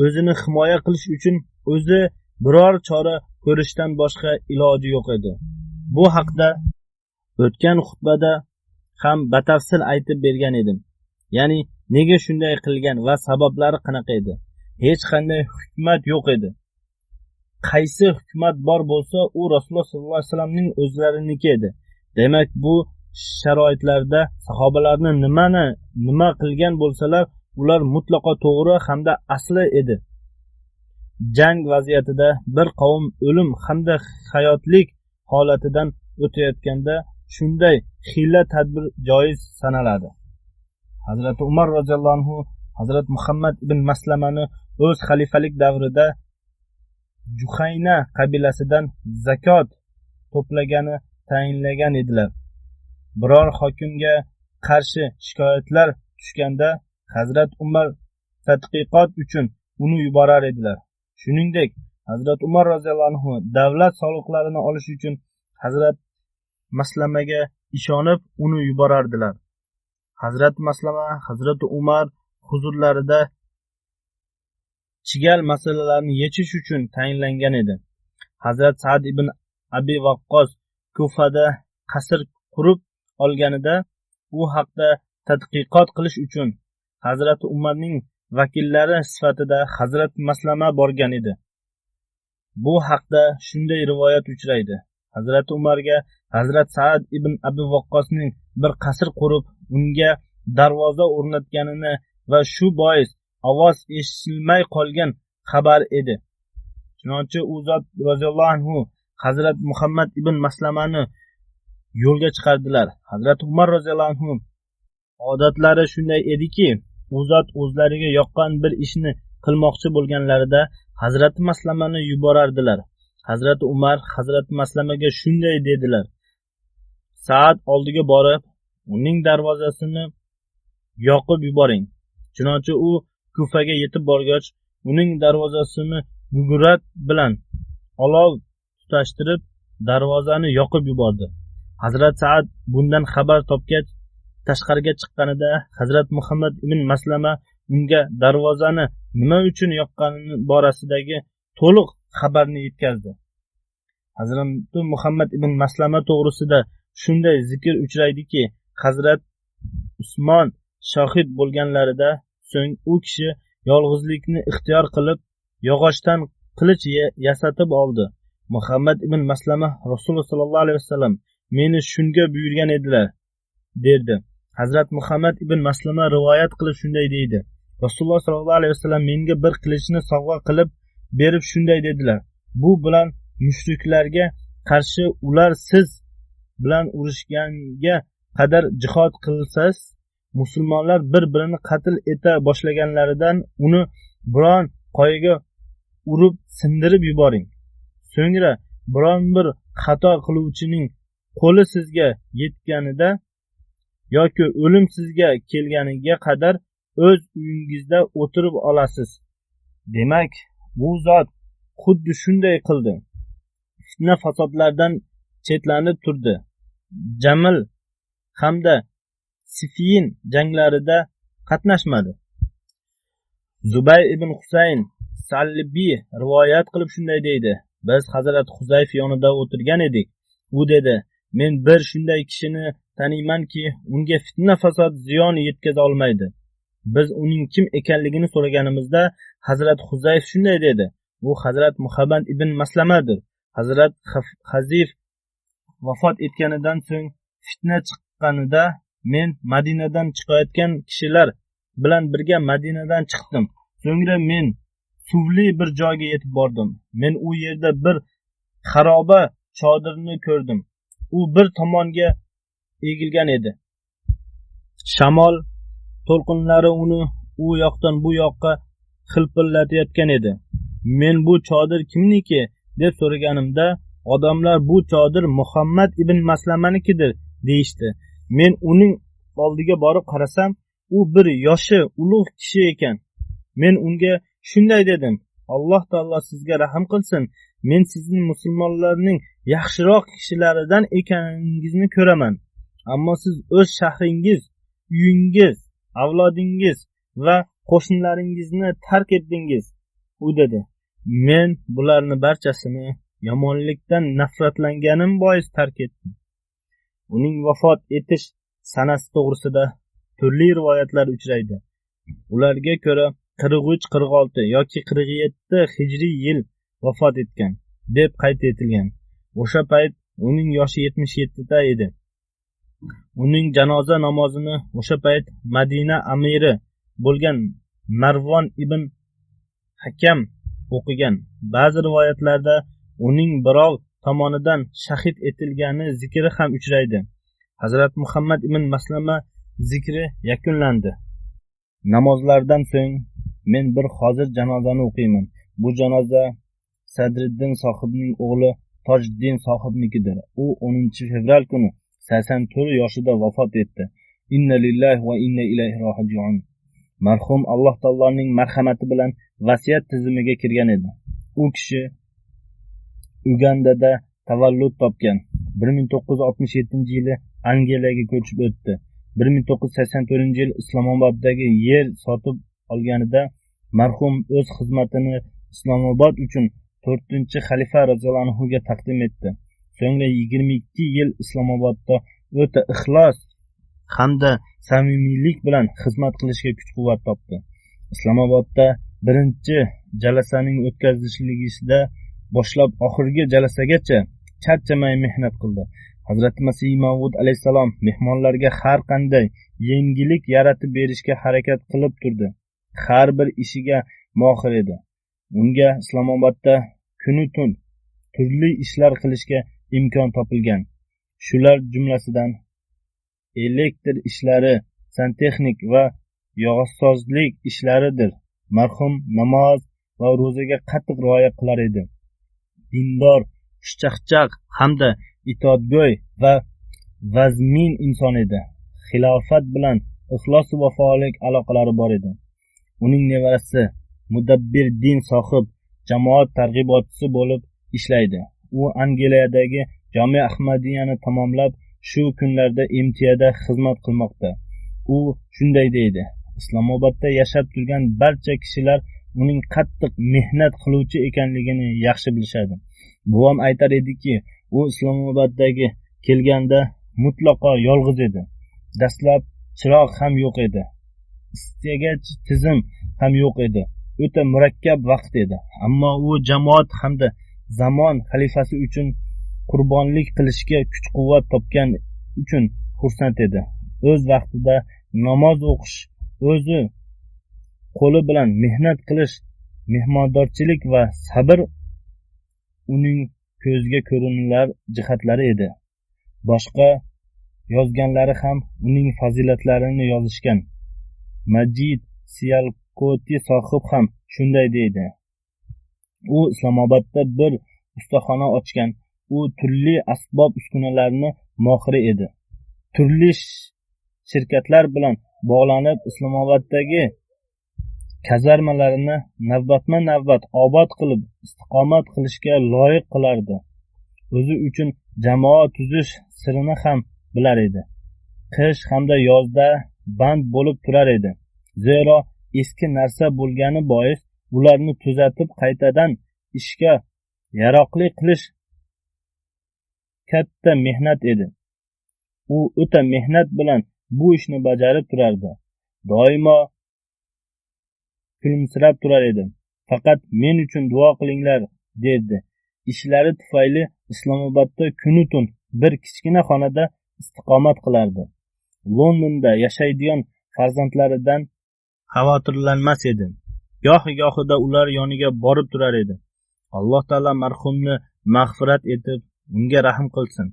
o'zini himoya qilish uchun o'zi biror chora ko'rishdan boshqa iloji yo'q edi. Bu haqda o'tgan xutbada ham batafsil aytib bergan edim. Ya'ni nega shunday qilgan va sabablari qanaqa edi? Hech qanday hukumat yo'q edi. Qaysi hukumat bor bo'lsa, u Rasululloh sollallohu alayhi vasallamning o'zlariniki edi. Demak, bu sharoitlarda sahobalarni nima qilgan bo'lsalar, ular mutlaqo to'g'ri hamda asli edi. Jang vaziyatida bir qavm o'lim hamda hayotlik holatidan o'tayotganda shunday hiyla tadbir joiz sanaladi. Hazrat Umar roziyallohu anhu Hazrat Muhammad ibn Maslamani o'z xalifalik davrida Juhayna qabilasidan zakot to'plagani tayinlagan edilar. Biror hokimga qarshi shikoyatlar tushganda Hazrat Umar tadqiqot uchun uni yuborar edilar. Shuningdek, Hazrat Umar roziyallohu anhu davlat soliqlarini olish uchun Hazrat Maslamaga ishonib uni yuborardilar. Hazrat Maslama Hazrat Umar huzurlarida chigal masalalarni yechish uchun tayinlangan edi. Hazrat Sa'd ibn Abi Waqqos Kufada qasr qurib olganida u haqda tadqiqot qilish uchun Hazrat Umarning vakillari sifatida Hazrat Maslama borgan edi. Bu haqda shunday rivoyat uchraydi. Hazrat Umarga Hazrat Sa'd ibn Abi Waqqosning bir qasr qurib, unga darvoza o'rnatganini va shu bois ovoz eshitilmay qolgan xabar edi. Chunonchi u zot roziyallohu anhu Hazrat Muhammad ibn Maslamani yo'lga chiqardilar. Hazrat Umar roziyallohu anhu odatlari shunday ediki, u zot o'zlariga yoqqan bir ishni qilmoqchi bo'lganlarida Hazrat Maslamani yuborardilar. Hazrat Umar Hazrat Maslamaga shunday dedilar: Saat oldiga borib, uning darvozasini yoqib yuboring. Chunonchi u Kufaga yetib borgach, uning darvozasini gugurat bilan olov tutashtirib darvozani yoqib yubordi. Hazrat Saad bundan xabar topgach tashqariga chiqqanida Hazrat Muhammad ibn Maslama unga darvozani nima uchun yoqqani borasidagi to'liq xabarni yetkazdi. Hazrat Muhammad ibn Maslama to'g'risida shunday zikr uchraydiki, Hazrat Usmon shohid bo'lganlarida so'ng u kishi yolg'izlikni ixtiyor qilib yog'ochdan qilich yasatib oldi. Muhammad ibn Maslama Rasululloh sollallohu alayhi vasallam meni shunga buyurgan edilar derdi. Hazrat Muhammad ibn Maslama rivoyat qilib shunday deydi: Rasululloh sollallohu alayhi vasallam menga bir qilichni sovg'a qilib berib shunday dedilar: bu bilan mushriklarga qarshi ular siz bilan urushganga qadar jihod qilsangiz, musulmonlar bir-birini qatl eta boshlaganlaridan uni biron qoyaga urib sindirib yuboring. So'ngra biron bir xato qiluvchining qo'li sizga yetganida yoki o'lim sizga kelganiga qadar o'z uyingizda o'tirib olasiz. Demak, bu zot xuddi shunday qildi. Fitna fasodlardan chetlanib turdi. Jamil hamda Sifiyin janglarida qatnashmadi. Zubay ibn Husayn Salbiy rivoyat qilib shunday deydi: biz Hazrat Huzayf yonida o'tirgan edik. U dedi: men bir shunday kishini taniymanki, unga fitna fasod ziyon yetkaza olmaydi. Biz uning kim ekanligini so'raganimizda Hazrat Huzayf shunday dedi: u Hazrat Muhammad ibn Maslamadir. Hazrat Hazif vafot etganidan so'ng fitna chiqqanida men Madinadan chiqayotgan kishilar bilan birga Madinadan chiqdim. So'ngra men suvli bir joyga yetib bordim. Men u yerda bir xaroba chodirni ko'rdim. U bir tomonga egilgan edi. Shamol to'lqinlari uni u yoqdan bu yoqqa xilpillatayotgan edi. Men bu chodir kimniki deb so'raganimda odamlar bu chodir Muhammad ibn Maslamanikidir deyishdi. Men uning oldiga borib qarasam, u bir yoshi ulug' kishi ekan. Men unga shunday dedim: Alloh taolo sizga rahm qilsin, men sizning musulmonlarning yaxshiroq kishilaridan ekaningizni ko'raman. Ammo siz o'z shahringiz, uyingiz, avlodingiz va qo'shnilaringizni tark etdingiz. U dedi: men bularni barchasini yomonlikdan nafratlanganim bois tark etdim. Uning vafot etish sanasi to'g'risida turli rivoyatlar uchraydi. Ularga ko'ra 43-46 yoki 47 hijriy yil vafot etgan deb qayd etilgan. O'sha payt uning yoshi 77 da edi. Uning janoza namozini o'sha payt Madina amiri bo'lgan Marvon ibn Hakam o'qigan. Ba'zi rivoyatlarda uning birov tomonidan shahid etilgani zikri ham uchraydi. Hazrat Muhammad ibn Maslama zikri yakunlandi. Namozlardan so'ng men bir hozir janozani o'qiyman. Bu janoza Sadriddin sohibning o'g'li Tojiddin sohibnikidir. U 10 fevral kuni 84 yoshida vafot etdi. Inna lillahi va inna ilayhi rojiun. Marhum Alloh taoloning marhamati bilan vasiyat tizimiga kirgan edi. U kishi Ugandada tavallud topgan. 1967-yili Angliyaga ko'chib o'tdi. 1984-yil Islomoboddagi yer sotib olganida marhum o'z xizmatini Islomobod uchun 4-xalifa roziyallohu anhuga taqdim etdi. So'ngra 22 yil Islomobodda o'ta ixlos hamda samimiylik bilan xizmat qilishga kuch-quvvat topdi. Islomobodda birinchi jalasaning o'tkazilishida boshlab oxirgi jalasagacha charchamay mehnat qildi. Hazrat Masih Maud alayhisalom mehmonlarga har qanday yengillik yaratib berishga harakat qilib turdi. Har bir ishiga mohir edi. Unga Islomobodda kunu tun turli ishlar qilishga imkon topilgan. Shular jumlasidan elektr ishlari, santexnik va yog'ochsozlik ishlaridir. Marhum namoz va ro'zaga qattiq rioya qilar edi. Dindor, xushchaqchaq hamda itoatgo'y va vazmin inson edi. Xilofat bilan ixlos va faollik aloqalari bor edi. Uning nevarasi Mudabbir din sohib jamoat targ'ibotchisi bo'lib ishlaydi. U Angliyadagi Jami Ahmadiyani tamomlab, shu kunlarda MTAda xizmat qilmoqda. U shunday deydi: Islomobodda yashab turgan barcha kishilar uning qattiq mehnat qiluvchi ekanligini yaxshi bilishadi. Buvam aytar ediki, u Islomoboddagi kelganda mutlaqo yolg'iz edi. Dastlab chiroq ham yo'q edi. Istagach tizim ham yo'q edi. O'ta murakkab vaqt edi. Ammo u jamoat hamda zamon xalifasi uchun qurbonlik qilishga kuch-quvvat topgan uchun xursand edi. O'z vaqtida namoz o'qish, o'zi qo'li bilan mehnat qilish, mehmondorchilik va sabr uning ko'zga ko'rinilar jihatlari edi. Boshqa yozganlari ham uning fazilatlarini yozishgan. Majid Siyalkoti sohib ham shunday deydi. U Islomobodda bir ustaxona ochgan. U turli asbob uskunalarni mohiri edi. Turli shirkatlar bilan bog'lanib, Islomoboddagi kazarmalarini navbatma-navbat obod qilib, istiqomat qilishga loyiq qilardi. O'zi uchun jamoa tuzish sirini ham bilar edi. Qish hamda yozda band bo'lib turar edi. Zero eski narsa bo'lgani bois ularni tuzatib qaytadan ishga yaroqli qilish katta mehnat edi. U o'ta mehnat bilan bu ishni bajarib turardi. Doimo kulimsirab turar edi. Faqat men uchun duo qilinglar, derdi. Ishlari tufayli Islomobodda kunu-tun bir kichkina xonada istiqomat qilardi. Londonda yashaydigan farzandlaridan xavotirlanmas edi. Gohi-gohida ular yoniga borib turar edi. Alloh taolo marhumni mag'firat etib, unga rahm qilsin.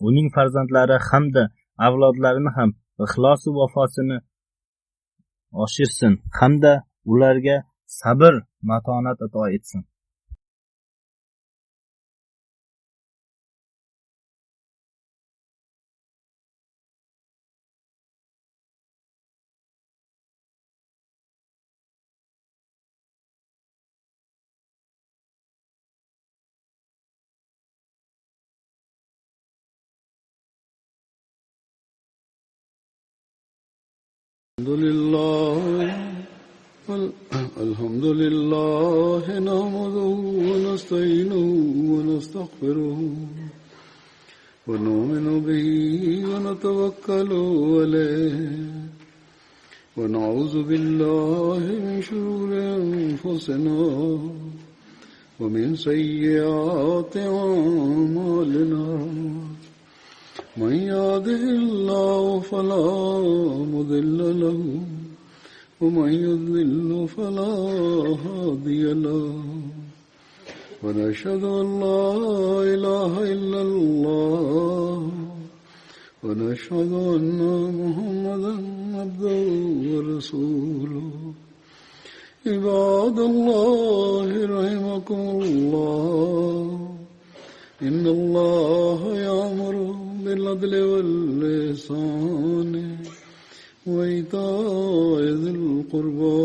Uning farzandlari hamda avlodlarini ham ixlos va vafosini oshirsin hamda ularga sabr, matonat ato etsin. الحمد لله نحمده ونستعينه ونستغفره ونؤمن به ونتوكل عليه ونعوذ بالله من شرور أنفسنا ومن سيئات أعمالنا من يهده الله فلا مضل له ومن يضلل فلا هادي له ونشهد أن لا إله إلا الله ونشهد أن محمدا عبده ورسوله عباد الله رحمكم الله إن الله يأمر بالعدل والإحسان وإيتاء ذي القربى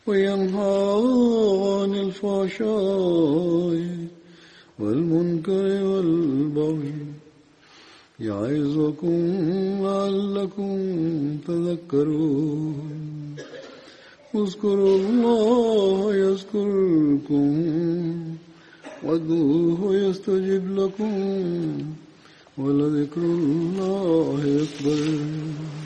وينهى عن الفحشاء والمنكر والبغي يعظكم لعلكم تذكرون اذكروا الله يذكركم وادعوه يستجب لكم ولذكر الله أكبر.